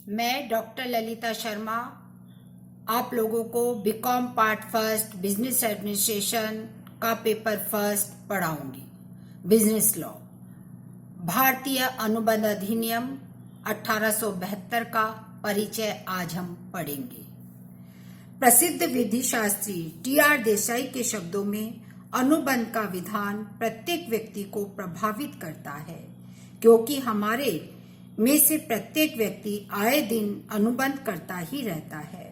मैं डॉक्टर ललिता शर्मा आप लोगों को BCom part first business administration का पेपर फर्स्ट पढ़ाऊंगी। बिजनेस लॉ, भारतीय अनुबंध अधिनियम 1872 का परिचय आज हम पढ़ेंगे। प्रसिद्ध विधि शास्त्री टी.आर. देसाई के शब्दों में अनुबंध का विधान प्रत्येक व्यक्ति को प्रभावित करता है, क्योंकि हमारे में से प्रत्येक व्यक्ति आए दिन अनुबंध करता ही रहता है।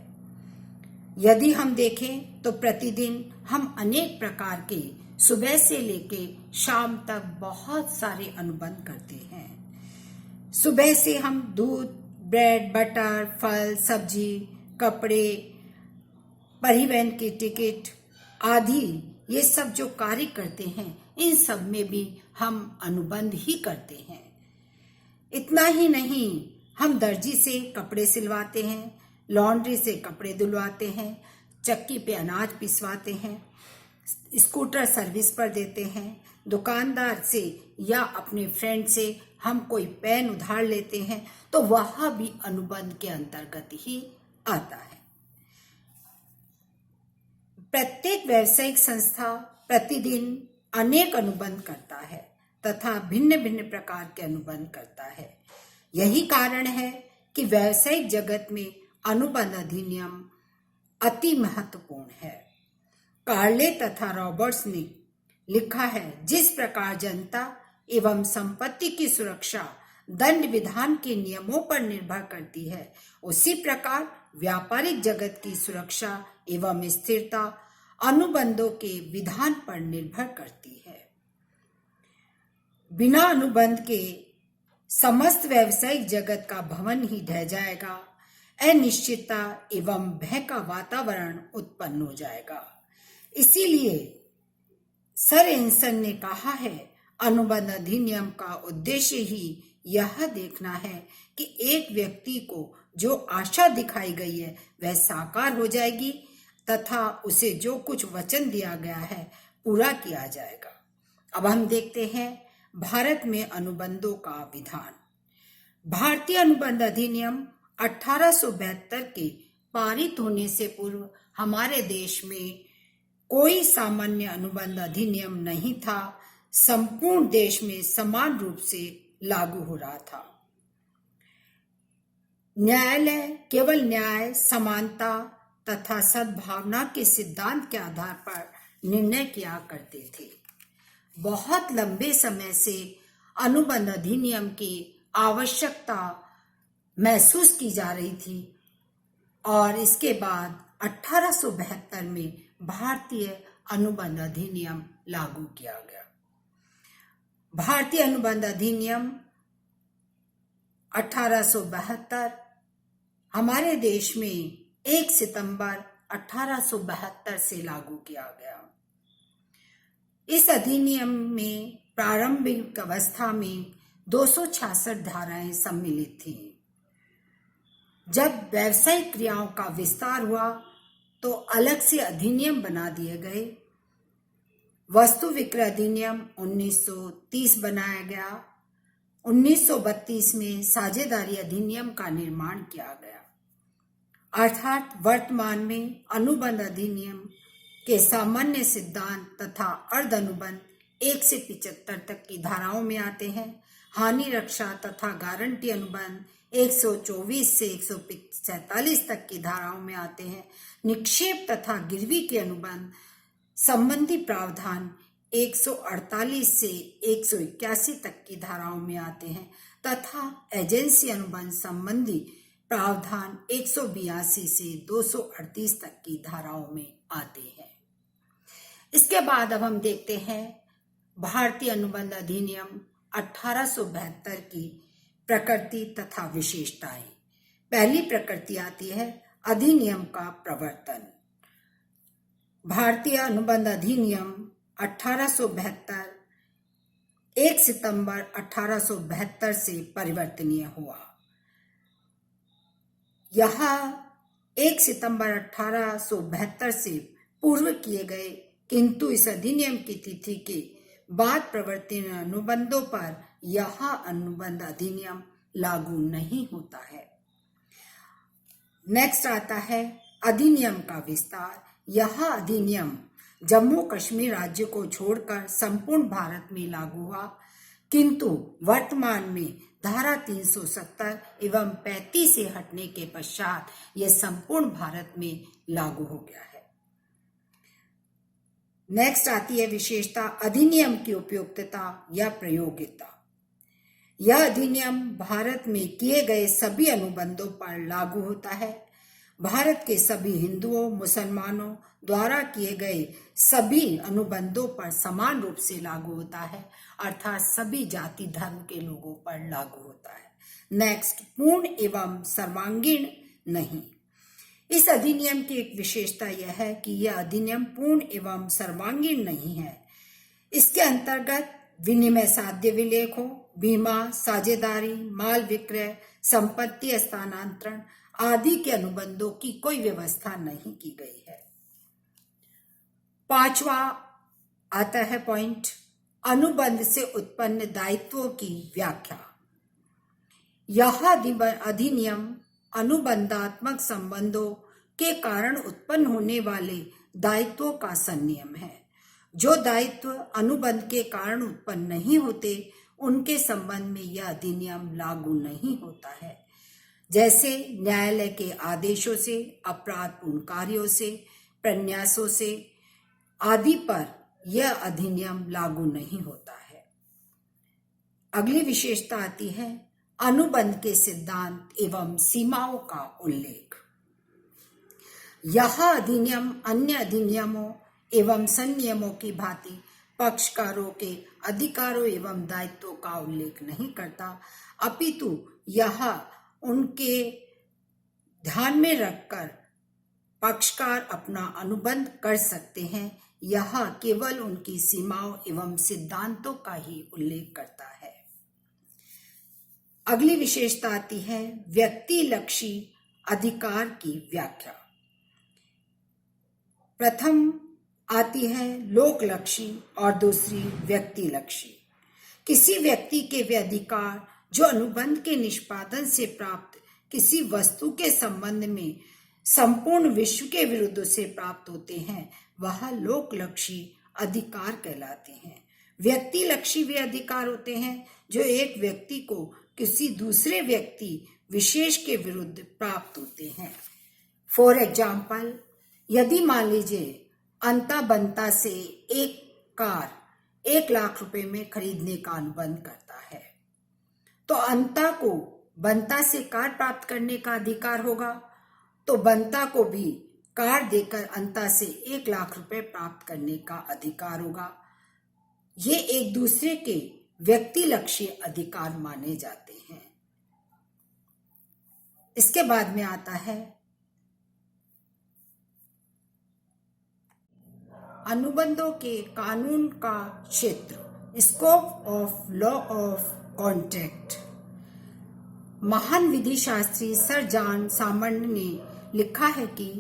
यदि हम देखें तो प्रतिदिन हम अनेक प्रकार के सुबह से लेके शाम तक बहुत सारे अनुबंध करते हैं। सुबह से हम दूध, ब्रेड, बटर, फल, सब्जी, कपड़े, परिवहन की टिकट आदि ये सब जो कार्य करते हैं, इन सब में भी हम अनुबंध ही करते हैं। इतना ही नहीं, हम दर्जी से कपड़े सिलवाते हैं, लॉन्ड्री से कपड़े धुलवाते हैं, चक्की पे अनाज पिसवाते हैं, स्कूटर सर्विस पर देते हैं, दुकानदार से या अपने फ्रेंड से हम कोई पेन उधार लेते हैं, तो वह भी अनुबंध के अंतर्गत ही आता है। प्रत्येक व्यावसायिक संस्था प्रतिदिन अनेक अनुबंध करता है तथा भिन्न भिन्न प्रकार के अनुबंध करता है। यही कारण है कि व्यावसायिक जगत में अनुबंध अधिनियम अति महत्वपूर्ण है। कार्ले तथा रॉबर्ट्स ने लिखा है, जिस प्रकार जनता एवं संपत्ति की सुरक्षा दंड विधान के नियमों पर निर्भर करती है, उसी प्रकार व्यापारिक जगत की सुरक्षा एवं स्थिरता अनुबंधों के विधान पर निर्भर करती है। बिना अनुबंध के समस्त व्यावसायिक जगत का भवन ही ढह जाएगा, अनिश्चितता एवं भय का वातावरण उत्पन्न हो जाएगा। इसीलिए सर एंसन ने कहा है, अनुबंध अधिनियम का उद्देश्य ही यह देखना है कि एक व्यक्ति को जो आशा दिखाई गई है वह साकार हो जाएगी तथा उसे जो कुछ वचन दिया गया है पूरा किया जाएगा। अब हम देखते हैं भारत में अनुबंधों का विधान। भारतीय अनुबंध अधिनियम 1872 के पारित होने से पूर्व हमारे देश में कोई सामान्य अनुबंध अधिनियम नहीं था। संपूर्ण देश में समान रूप से लागू हो रहा था। न्यायालय केवल न्याय, समानता तथा सद्भावना के सिद्धांत के आधार पर निर्णय किया करते थे। बहुत लंबे समय से अनुबंध अधिनियम की आवश्यकता महसूस की जा रही थी और इसके बाद 1872 में भारतीय अनुबंध अधिनियम लागू किया गया। भारतीय अनुबंध अधिनियम 1872 हमारे देश में 1 सितंबर 1872 से लागू किया गया। इस अधिनियम में प्रारंभिक अवस्था में 266 धाराएं सम्मिलित थीं। जब व्यावसायिक क्रियाओं का विस्तार हुआ तो अलग से अधिनियम बना दिए गए। वस्तु विक्रय अधिनियम 1930 बनाया गया। 1932 में साझेदारी अधिनियम का निर्माण किया गया। अर्थात वर्तमान में अनुबंध अधिनियम के सामान्य सिद्धांत तथा अर्ध अनुबंध 1 से 75 तक की धाराओं में आते हैं। हानि रक्षा तथा गारंटी अनुबंध 124 से 147 तक की धाराओं में आते हैं। निक्षेप तथा गिरवी के अनुबंध संबंधी प्रावधान 148 से 181 तक की धाराओं में आते हैं तथा एजेंसी अनुबंध संबंधी प्रावधान 182 से 238 तक की धाराओं में आते हैं। इसके बाद अब हम देखते हैं भारतीय अनुबंध अधिनियम 1872 की प्रकृति तथा विशेषताएं। पहली प्रकृति आती है अधिनियम का प्रवर्तन। भारतीय अनुबंध अधिनियम 1872 1 सितंबर 1872 से परिवर्तनीय हुआ। यह 1 सितंबर 1872 से पूर्व किए गए, किंतु इस अधिनियम की तिथि के बाद प्रवर्तनीय अनुबंधों पर यह अनुबंध अधिनियम लागू नहीं होता है। नेक्स्ट आता है अधिनियम का विस्तार। यह अधिनियम जम्मू कश्मीर राज्य को छोड़कर संपूर्ण भारत में लागू हुआ, किंतु वर्तमान में धारा 370 एवं 35 से हटने के पश्चात यह संपूर्ण भारत में लागू हो गया है। नेक्स्ट आती है विशेषता अधिनियम की उपयुक्तता या प्रयोगिता। यह अधिनियम भारत में किए गए सभी अनुबंधों पर लागू होता है। भारत के सभी हिंदुओं मुसलमानों द्वारा किए गए सभी अनुबंधों पर समान रूप से लागू होता है, अर्थात सभी जाति धर्म के लोगों पर लागू होता है। नेक्स्ट, पूर्ण एवं सर्वांगीण नहीं। इस अधिनियम की एक विशेषता यह है कि यह अधिनियम पूर्ण एवं सर्वांगीण नहीं है। इसके अंतर्गत विनिमय साध्य विलेखों, बीमा, साझेदारी, माल विक्रय, संपत्ति हस्तांतरण आदि के अनुबंधों की कोई व्यवस्था नहीं की गई है। पांचवा आता है पॉइंट, अनुबंध से उत्पन्न दायित्वों की व्याख्या। यह अधिनियम अनुबंधात्मक संबंधों के कारण उत्पन्न होने वाले दायित्वों का संनियम है। जो दायित्व अनुबंध के कारण उत्पन्न नहीं होते, उनके संबंध में यह अधिनियम लागू नहीं होता है। जैसे न्यायालय के आदेशों से, अपराधपूर्ण कार्यों से, प्रन्यासों से आदि पर यह अधिनियम लागू नहीं होता है। अगली विशेषता आती है अनुबंध के सिद्धांत एवं सीमाओं का उल्लेख। यह अधिनियम अन्य अधिनियमों एवं संनियमों की भांति पक्षकारों के अधिकारों एवं दायित्वों का उल्लेख नहीं करता, अपितु यह उनके ध्यान में रखकर पक्षकार अपना अनुबंध कर सकते हैं। यह केवल उनकी सीमाओं एवं सिद्धांतों का ही उल्लेख करता है। अगली विशेषता आती है व्यक्तिलक्षी अधिकार की व्याख्या। प्रथम आती है लोकलक्षी और दूसरी व्यक्तिलक्षी। किसी व्यक्ति के वे अधिकार जो अनुबंध के निष्पादन से प्राप्त किसी वस्तु के संबंध में संपूर्ण विश्व के विरुद्ध से प्राप्त होते हैं, वह लोकलक्षी अधिकार कहलाते हैं। व्यक्तिलक्षी वे अधिकार होते हैं जो एक व्यक्ति को किसी दूसरे व्यक्ति विशेष के विरुद्ध प्राप्त होते हैं। फॉर एग्जाम्पल, यदि मान लीजिए अंता बंता से एक कार 1 लाख रुपए में खरीदने का अनुबंध करता है, तो अंता को बंता से कार प्राप्त करने का अधिकार होगा, तो बंता को भी कार देकर अंता से 1 लाख रुपए प्राप्त करने का अधिकार होगा। ये एक दूसरे के व्यक्तिलक्षी अधिकार माने जाते हैं। इसके बाद में आता है अनुबंधों के कानून का क्षेत्र, scope of law of contract. महान विधि शास्त्री सर जॉन सामंड ने लिखा है कि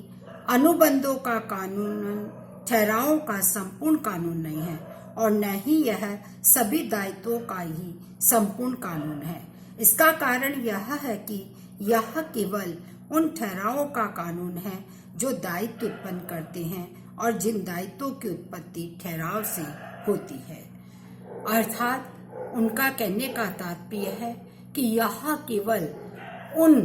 अनुबंधों का कानून ठहरावों का संपूर्ण कानून नहीं है और न ही यह सभी दायित्वों का ही संपूर्ण कानून है। इसका कारण यह है कि यह केवल उन ठहरावों का कानून है जो दायित्व उत्पन्न करते हैं और जिन दायित्वों की उत्पत्ति ठहराव से होती है। अर्थात उनका कहने का तात्पर्य है कि यह केवल उन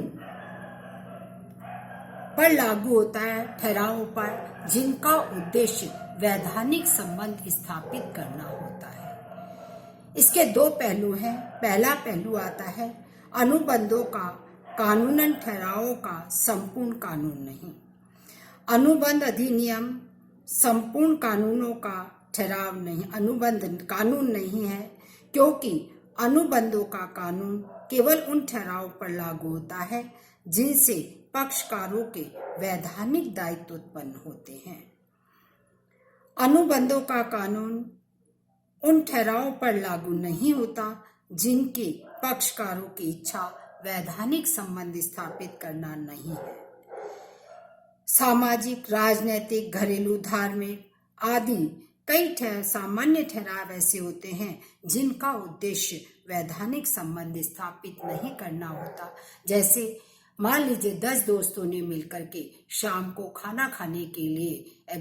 पर लागू होता है ठहरावों पर जिनका उद्देश्य वैधानिक संबंध स्थापित करना होता है। इसके 2 पहलू हैं। पहला पहलू आता है अनुबंधों का कानूनन ठहरावों का संपूर्ण कानून नहीं। अनुबंध अधिनियम संपूर्ण कानूनों का ठहराव नहीं, अनुबंध कानून नहीं है, क्योंकि अनुबंधों का कानून केवल उन ठहरावों पर लागू होता है जिनसे पक्षकारों के वैधानिक दायित्व उत्पन्न होते हैं। अनुबंधों का कानून उन ठहरावों पर लागू नहीं होता जिनके पक्षकारों की इच्छा वैधानिक संबंध स्थापित करना नहीं है। सामाजिक, राजनैतिक, घरेलू, धार्मिक आदि कई सामान्य ठहराव ऐसे होते हैं जिनका उद्देश्य वैधानिक संबंध स्थापित नहीं करना होता। जैसे मान लीजिए 10 दोस्तों ने मिलकर के शाम को खाना खाने के लिए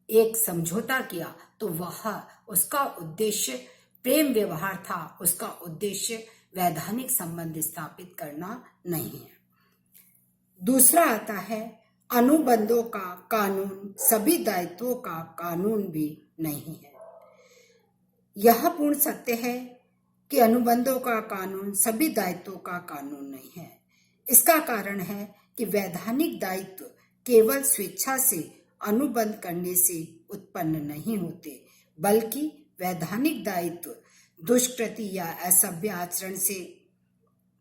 एक समझौता किया, तो वह उसका उद्देश्य प्रेम व्यवहार था, उसका उद्देश्य वैधानिक संबंध स्थापित करना नहीं है। दूसरा आता है अनुबंधों का कानून सभी दायित्वों का कानून भी नहीं है। यह पूर्ण सत्य है कि अनुबंधों का कानून सभी दायित्वों का कानून नहीं है। इसका कारण है कि वैधानिक दायित्व केवल स्वेच्छा से अनुबंध करने से उत्पन्न नहीं होते, बल्कि वैधानिक दायित्व दुष्कृति या असभ्य आचरण से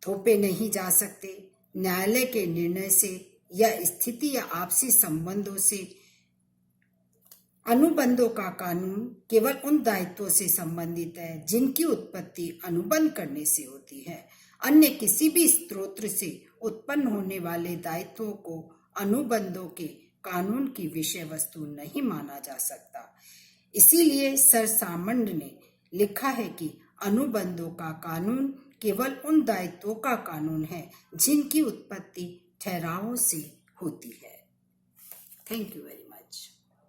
थोपे नहीं जा सकते। न्यायालय के निर्णय से या स्थिति या आपसी संबंधों से अनुबंधों का कानून केवल उन दायित्वों से संबंधित है जिनकी उत्पत्ति अनुबंध करने से होती है। अन्य किसी भी स्रोत से उत्पन्न होने वाले दायित्वों को अनुबंधों के कानून की विषय वस्तु नहीं माना जा सकता। इसीलिए सर सामंड ने लिखा है कि अनुबंधों का कानून केवल उन दायित्वों का कानून है जिनकी उत्पत्ति ठहरावों से होती है। Thank you very much.